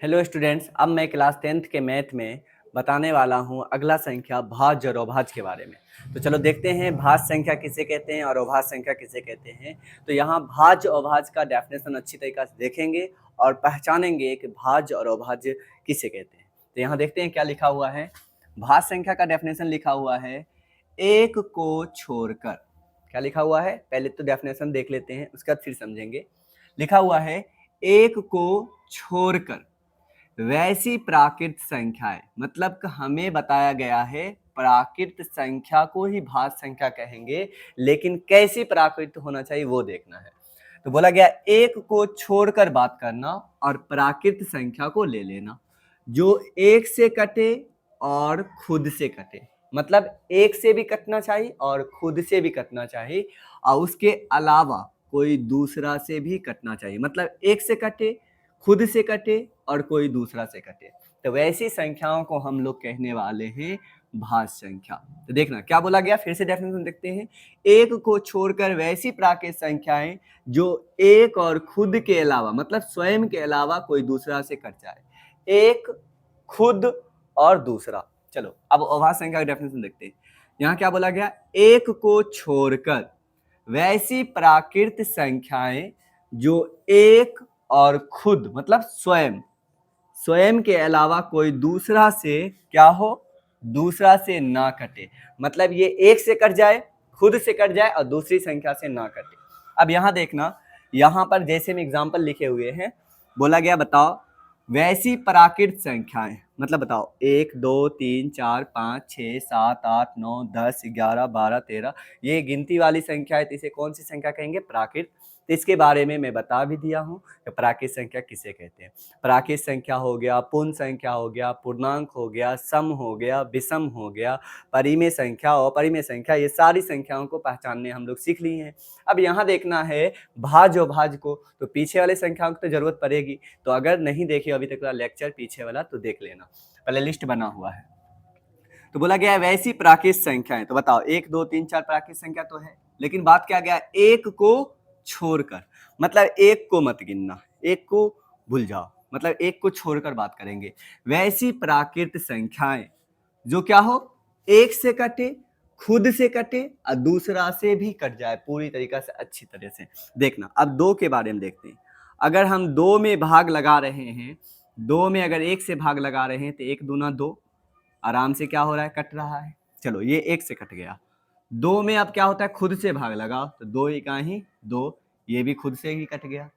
Hello students, अब मैं class 10th के मैथ में बताने वाला हूँ अगला संख्या भाज्य और अभाज्य के बारे में। तो चलो देखते हैं भाज्य संख्या किसे कहते हैं और अभाज्य संख्या किसे कहते हैं। तो यहाँ भाज्य और अभाज्य का डेफिनेशन अच्छी तरीके से देखेंगे और पहचानेंगे कि भाज्य और अभाज्य किसे कहते हैं। तो यहाँ देखते हैं क्या लिखा हुआ है। भाज्य संख्या का डेफिनेशन लिखा हुआ है एक को छोड़कर। क्या लिखा हुआ है, पहले तो डेफिनेशन देख लेते हैं, उसके बाद फिर समझेंगे। लिखा हुआ है एक को छोड़कर वैसी प्राकृत संख्याएं, मतलब कि हमें बताया गया है प्राकृत संख्या को ही भाज्य संख्या कहेंगे, लेकिन कैसी प्राकृत होना चाहिए वो देखना है। तो बोला गया एक को छोड़कर बात करना और प्राकृत संख्या को ले लेना जो एक से कटे और खुद से कटे। मतलब एक से भी कटना चाहिए और खुद से भी कटना चाहिए और उसके अलावा कोई दूसरा से भी कटना चाहिए। मतलब एक से कटे, खुद से कटे और कोई दूसरा से कटे। तो वैसी संख्याओं को हम लोग कहने वाले हैं भाज्य संख्या। तो देखना क्या बोला गया, फिर से डेफिनेशन देखते हैं। एक को छोड़कर वैसी प्राकृत संख्याएं जो एक और खुद के अलावा, मतलब स्वयं के अलावा कोई दूसरा से कट जाए। एक, खुद और दूसरा। चलो अब अभाज्य संख्या का डेफिनेशन देखते हैं। यहाँ क्या बोला गया, एक को छोड़कर वैसी प्राकृत संख्याएं जो एक और खुद, मतलब स्वयं के अलावा कोई दूसरा से क्या हो, दूसरा से ना कटे। मतलब ये एक से कट जाए, खुद से कट जाए और दूसरी संख्या से ना कटे। अब यहां देखना, यहां पर जैसे में एग्जांपल लिखे हुए हैं, बोला गया बताओ वैसी प्राकृत संख्याएं, मतलब बताओ 1 2 3 4 5 6 7 8 9 10 11 12 13, ये गिनती वाली संख्या है, तो इसे कौन सी संख्या कहेंगे, प्राकृत। तो इसके बारे में मैं बता भी दिया हूं कि प्राकृत संख्या किसे कहते हैं। प्राकृत संख्या हो गया, पूर्ण संख्या हो गया, पूर्णांक हो गया, सम हो गया, विषम हो गया, परिमेय संख्या और अपरिमेय संख्या, ये सारी संख्याओं को पहचानने हम लोग सीख लिए हैं। अब यहाँ देखना है भाज्य और भाज्य को, तो पीछे वाले संख्याओं की तो जरूरत पड़ेगी। तो अगर नहीं देखे अभी तक का लेक्चर पीछे वाला तो देख लेना, पहले लिस्ट बना हुआ है। तो बोला गया है वैसी प्राकृत संख्याएं, तो बताओ 1 2 3 4 प्राकृत संख्या तो है, लेकिन बात क्या गया, एक को छोड़कर। मतलब एक को मत गिनना, एक को भूल जाओ, मतलब एक को छोड़कर बात करेंगे। वैसी प्राकृत संख्याएं जो क्या हो, एक से कटे, खुद से कटे और दूसरा से भी कट जाए पूरी तरीका से, अच्छी तरह से देखना। अब दो के बारे में देखते हैं। अगर हम दो में भाग लगा रहे हैं, दो में अगर एक से भाग लगा रहे हैं तो एक दूना दो, आराम से क्या हो रहा है, कट रहा है। चलो ये एक से कट गया। दो में अब क्या होता है, खुद से भाग लगाओ तो दो इकाई दो, ये भी खुद से ही कट गया।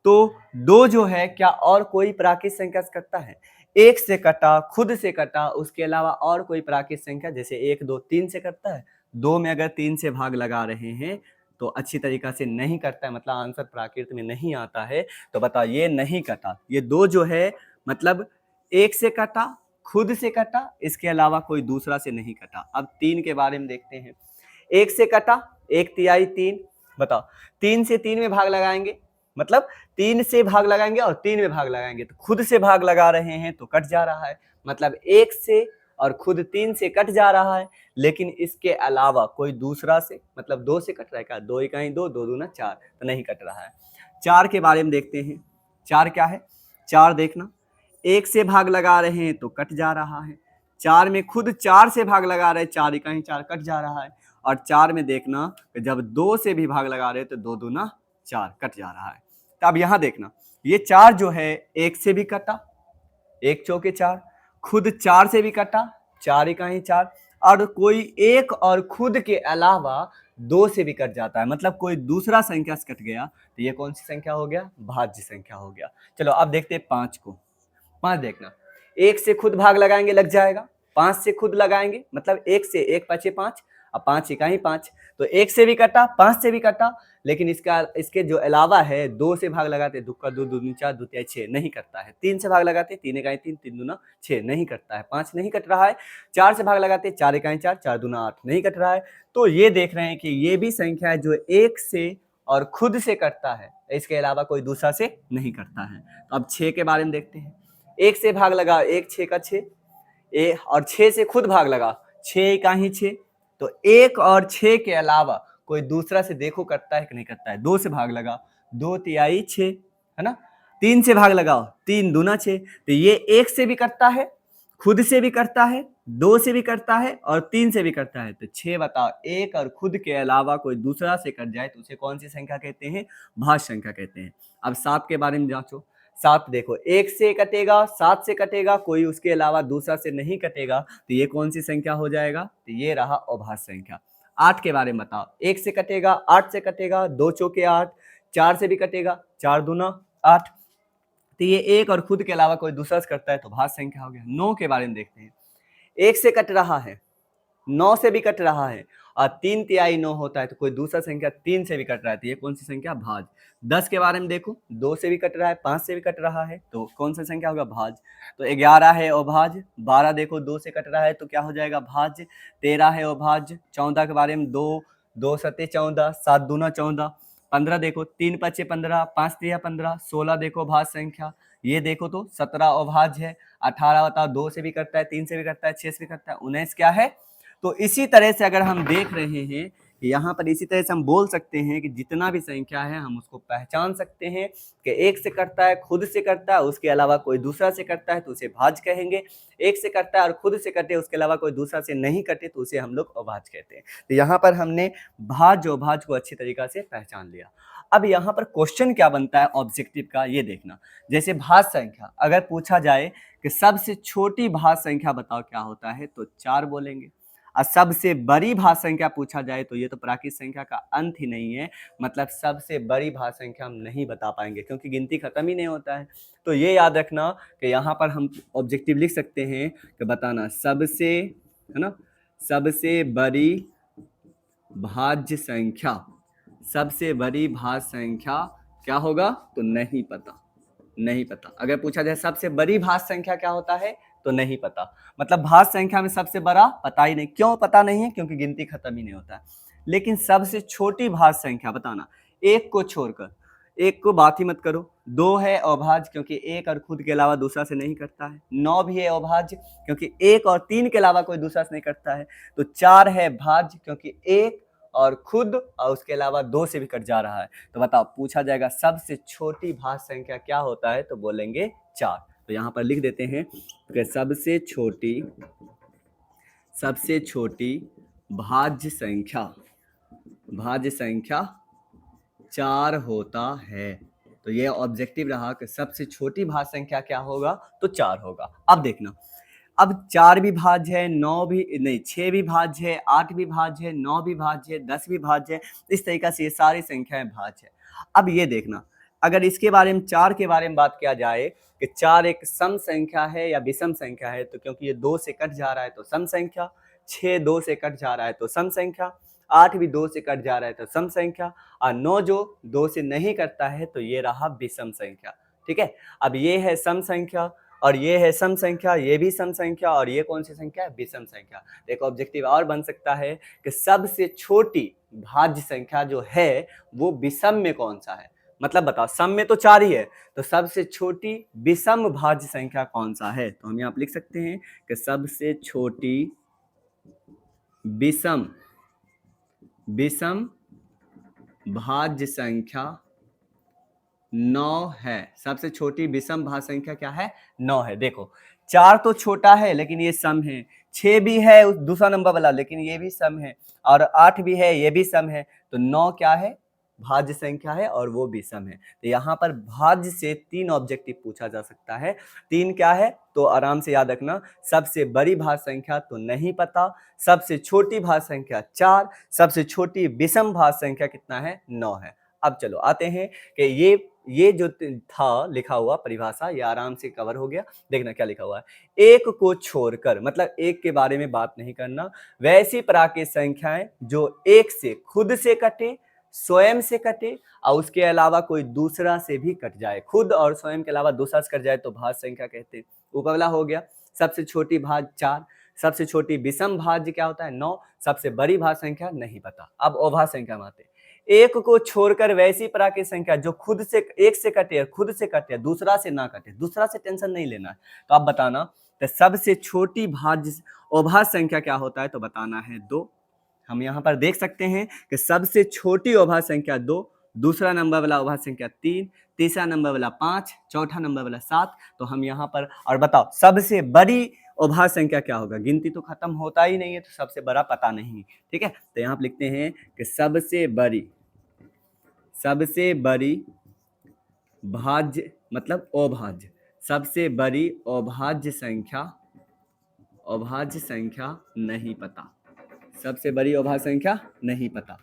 तो दो जो है क्या और कोई प्राकृत संख्या से कटता है, एक से कटा, खुद से कटा, उसके अलावा और कोई प्राकृत संख्या जैसे 1 2 3 से कटता है। दो में अगर 3 से भाग लगा रहे हैं तो अच्छी तरीका से नहीं कटता है, मतलब आंसर प्राकृत में नहीं आता है। तो बताओ ये नहीं कटा, ये दो जो है मतलब एक से कटा, खुद से कटा, इसके अलावा कोई दूसरा से नहीं कटा। अब तीन के बारे में देखते हैं। एक से कटा, एक तिहाई तीन, बताओ तीन से तीन में भाग लगाएंगे, मतलब तीन से भाग लगाएंगे और तीन में भाग लगाएंगे, तो खुद से भाग लगा रहे हैं तो कट जा रहा है। मतलब एक से और खुद तीन से कट जा रहा है, लेकिन इसके अलावा कोई दूसरा से, मतलब दो से कट रहा है क्या, दो इकाई दो, दो दूना चार, तो नहीं कट रहा है। चार के बारे में देखते हैं। चार क्या है, चार देखना, एक से भाग लगा रहे हैं तो कट जा रहा है। चार में खुद चार से भाग लगा रहे हैं, चार इकाई चार, कट जा रहा है। और चार में देखना जब दो से भी भाग लगा रहे हैं तो दो दूना चार, कट जा रहा है। तो अब यहां देखना, ये चार जो है एक से भी कटा, एक चौके चार, खुद चार से भी कटा, चार इकाई चार, और कोई एक और खुद के अलावा दो से भी कट जाता है, मतलब कोई दूसरा संख्या से कट गया, तो ये कौन सी संख्या हो गया, भाज्य संख्या हो गया। चलो अब देखते हैं पांच को। पांच देखना, एक से खुद भाग लगाएंगे लग जाएगा, पांच से खुद लगाएंगे, मतलब एक से एक पचे पांच, अब पांच इकाई पांच, तो एक से भी कटा, पांच से भी कटा, लेकिन इसके जो अलावा है दो से भाग लगाते, दो का दो, दो दूनी चार, दो तिहाई छह, नहीं करता है। तीन से भाग लगाते, तीन इकाई तीन, तीन दूना छह, नहीं करता है। पांच नहीं कट रहा है। चार से भाग लगाते, चार इकाई चार, चार दूना आठ, नहीं कट रहा है। तो ये देख रहे हैं कि ये भी संख्या है जो एक से और खुद से कटता है, इसके अलावा कोई दूसरा से नहीं करता है। तो अब छह के बारे में देखते हैं। एक से भाग लगा, एक छह का छह, और छह से खुद भाग लगा, छह का ही छह, तो एक और छह के अलावा कोई दूसरा से देखो करता है कि नहीं करता है। दो से भाग लगा, दो तिहाई छह, है ना। 3 से भाग लगाओ, 3 दूना 6, तो ये 1 से भी कटता है, खुद से भी करता है, 2 से भी करता है और 3 से भी करता है। तो 6 बताओ, 1 और खुद के अलावा कोई दूसरा से कट जाए तो उसे कौन सी संख्या कहते हैं? भाज्य संख्या कहते हैं। अब 7 के बारे में जांचो। 7 देखो, 1 से कटेगा, 7 से कटेगा, कोई उसके अलावा दूसरा से नहीं कटेगा, तो ये कौन सी संख्या हो जाएगा? तो ये रहा अभाज्य संख्या। 8 के बारे में बताओ, 1 से कटेगा, 8 से कटेगा, 2 चौके 8, 4 से भी कटेगा, 4 दूना 8, तो ये 1 और खुद के अलावा कोई दूसरा से करता है तो भाज्य संख्या हो गया। 9 के बारे में देखते हैं, 1 से कट रहा है, 9 से भी कट रहा है और 3 तिहाई 9 होता है, तो कोई दूसरा संख्या 3 से भी कट रहा है, तो ये कौन सी संख्या? भाज्य। 10 के बारे में देखो, 2 से भी कट रहा है, 5 से भी कट रहा है, तो कौन सा संख्या होगा? भाज्य। तो 11 है अभाज्य, 12 देखो 2 से कट रहा है तो क्या हो जाएगा? भाज्य। 13 है अभाज्य। 14 के बारे में 2, 2 सते 14, 7 दूना 14, 15 देखो, 3 पचे 15, 5 तिया 15, 16 देखो भाज्य संख्या, ये देखो तो 17 अभाज्य है। 18 बताओ, 2 से भी करता है, 3 से भी करता है, 6 से भी करता है, 19 क्या है? तो इसी तरह से अगर हम देख रहे हैं कि यहाँ पर इसी तरह से हम बोल सकते हैं कि जितना भी संख्या है हम उसको पहचान सकते हैं कि 1 से करता है, खुद से करता है, उसके अलावा कोई दूसरा से करता है तो उसे भाज्य कहेंगे। 1 से करता है और खुद से कटे, उसके अलावा कोई दूसरा से नहीं कटे तो उसे हम लोग अभाज्य कहते हैं। तो यहाँ पर हमने भाज्य अभाज्य को अच्छी तरीका से पहचान लिया। अब यहाँ पर क्वेश्चन क्या बनता है ऑब्जेक्टिव का, ये देखना। जैसे भाज्य संख्या अगर पूछा जाए कि सबसे छोटी भाज्य संख्या बताओ क्या होता है, तो 4 बोलेंगे। और सबसे बड़ी भाज्य संख्या पूछा जाए तो ये तो प्राकृत संख्या का अंत ही नहीं है, मतलब सबसे बड़ी भाज्य संख्या हम नहीं बता पाएंगे क्योंकि गिनती खत्म ही नहीं होता है। तो ये याद रखना कि यहाँ पर हम ऑब्जेक्टिव लिख सकते हैं कि बताना सबसे, है ना, सबसे बड़ी भाज्य संख्या, सबसे बड़ी भाज्य संख्या क्या होगा? तो नहीं पता, नहीं पता। अगर पूछा जाए सबसे बड़ी भाज्य संख्या क्या होता है, तो नहीं पता, मतलब भाज्य संख्या में सबसे बड़ा पता ही नहीं। क्यों पता नहीं है? क्योंकि गिनती खत्म ही नहीं होता है। लेकिन सबसे छोटी भाज्य संख्या बताना, 1 को छोड़कर, 1 को बात ही मत करो। 2 है अभाज्य क्योंकि 1 और खुद के अलावा दूसरा से नहीं करता है। 9 भी है अभाज्य क्योंकि 1 और 3 के अलावा कोई दूसरा से नहीं करता है। तो 4 है भाज्य क्योंकि 1 और खुद और उसके अलावा 2 से भी कट जा रहा है। तो बताओ, पूछा जाएगा सबसे छोटी भाज्य संख्या क्या होता है, तो बोलेंगे 4। तो यहाँ पर लिख देते हैं कि सबसे छोटी भाज्य संख्या 4 होता है। तो ये ऑब्जेक्टिव रहा कि सबसे छोटी भाज्य संख्या क्या होगा, तो 4 होगा। अब देखना, अब 4 भी भाज्य है, 9 भी नहीं, 6 भी भाज्य है, 8 भी भाज्य है, 9 भी भाज्य है, 10 भी भाज्य है। इस तरीके से ये सारी संख्याएं भाज्य है। अब ये देखना, अगर इसके बारे में 4 के बारे में बात किया जाए कि 4 एक सम संख्या है या विषम संख्या है, तो क्योंकि ये 2 से कट जा रहा है तो सम संख्या, 6 2 से कट जा रहा है तो सम संख्या, 8 भी 2 से कट जा रहा है तो सम संख्या, और 9 जो 2 से नहीं करता है तो ये रहा विषम संख्या। ठीक है, अब ये है सम संख्या और ये है सम संख्या, ये भी सम संख्या, और ये कौन सी संख्या है? विषम संख्या। एक ऑब्जेक्टिव और बन सकता है कि सबसे छोटी भाज्य संख्या जो है वो विषम में कौन सा है, मतलब बताओ, सम में तो 4 ही है, तो सबसे छोटी विषम भाज्य संख्या कौन सा है? तो हम यहाँ पे लिख सकते हैं कि सबसे छोटी विषम भाज्य संख्या 9 है। सबसे छोटी विषम भाज्य संख्या क्या है? 9 है। देखो, 4 तो छोटा है लेकिन ये सम है, 6 भी है दूसरा नंबर वाला लेकिन ये भी सम है, और 8 भी है, ये भी सम है। तो 9 क्या है? भाज्य संख्या है और वो विषम है। तो यहाँ पर भाज्य से 3 ऑब्जेक्टिव पूछा जा सकता है। 3 क्या है? तो आराम से याद रखना, सबसे बड़ी भाज्य संख्या तो नहीं पता, सबसे छोटी भाज्य संख्या 4, सबसे छोटी विषम भाज्य संख्या कितना है? 9 है। अब चलो आते हैं कि ये जो था लिखा हुआ परिभाषा, ये आराम से कवर हो गया। देखना क्या लिखा हुआ है, 1 को छोड़कर, मतलब 1 के बारे में बात नहीं करना, वैसी प्राकृत संख्याएं जो 1 से खुद से कटे, स्वयं से कटे और उसके अलावा कोई दूसरा से भी कट जाए। खुद और स्वयं के अलावा दूसरा से कट जाए तो भाज्य संख्या कहते हैं। ऊपर वाला हो गया सबसे छोटी भाज्य 4, सबसे छोटी विषम भाज्य क्या होता है? 9, सबसे बड़ी भाज्य संख्या नहीं पता। अब अभाज्य संख्या में आते हैं, 1 को छोड़कर वैसी प्राकृत संख्या जो खुद से 1 से कटे, खुद से कटे, दूसरा से ना कटे, दूसरा से टेंशन नहीं लेना है। तो आप बताना, तो सबसे छोटी भाज्य अभाज्य संख्या क्या होता है? तो बताना है 2। हम यहाँ पर देख सकते हैं कि सबसे छोटी अभाज्य संख्या 2, दूसरा नंबर वाला अभाज्य संख्या 3, तीसरा नंबर वाला 5, चौथा नंबर वाला 7। तो हम यहाँ पर, और बताओ सबसे बड़ी अभाज्य संख्या क्या होगा? गिनती तो खत्म होता ही नहीं है, तो सबसे बड़ा पता नहीं। ठीक है, तो यहाँ पर लिखते हैं कि सबसे बड़ी भाज्य मतलब अभाज्य, सबसे बड़ी अभाज्य संख्या नहीं पता, सबसे बड़ी अभाज्य संख्या नहीं पता।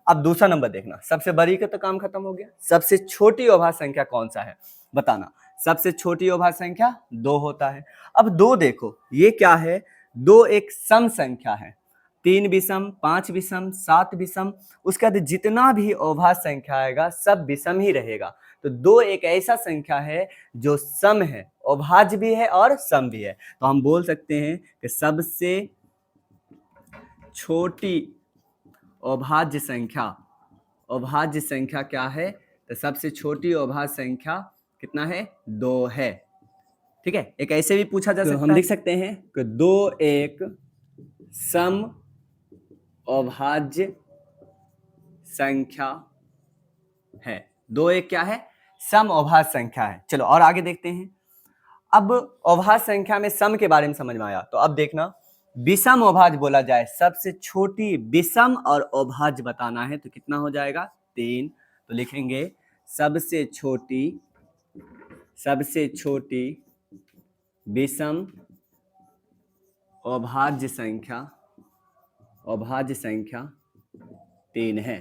अब दूसरा नंबर देखना, सबसे बड़ी का तो काम खत्म हो गया। सबसे छोटी अभाज्य संख्या कौन सा है बताना। सबसे छोटी अभाज्य संख्या 2 होता है। अब 2 देखो, ये क्या है? 2 एक सम संख्या है, 3 विषम, 5 विषम, 7 विषम, उसके बाद जितना भी अभाज्य संख्या आएगा सब विषम ही रहेगा। तो 2 एक ऐसा संख्या है जो सम है, अभाज्य भी है और सम भी है। तो हम बोल सकते हैं कि सबसे छोटी अभाज्य संख्या क्या है? तो सबसे छोटी अभाज्य संख्या कितना है? 2 है। ठीक है, एक ऐसे भी पूछा जा सकता है, हम लिख सकते हैं कि 2 एक सम अभाज्य संख्या है। 2 एक क्या है? सम अभाज्य संख्या है। चलो और आगे देखते हैं। अब अभाज्य संख्या में सम के बारे में समझ में आया, तो अब देखना, विषम अभाज्य बोला जाए, सबसे छोटी विषम और अभाज्य बताना है, तो कितना हो जाएगा? 3। तो लिखेंगे सबसे छोटी विषम अभाज्य संख्या 3 है।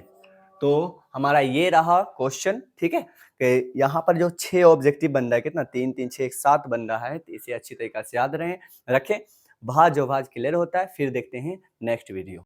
तो हमारा ये रहा क्वेश्चन। ठीक है, कि यहाँ पर जो 6 ऑब्जेक्टिव बन रहा है, कितना? 3 3 6 7 बन रहा है। तो इसे अच्छी तरीके से याद रखें। भाज्य अभाज्य क्लियर होता है। फिर देखते हैं नेक्स्ट वीडियो।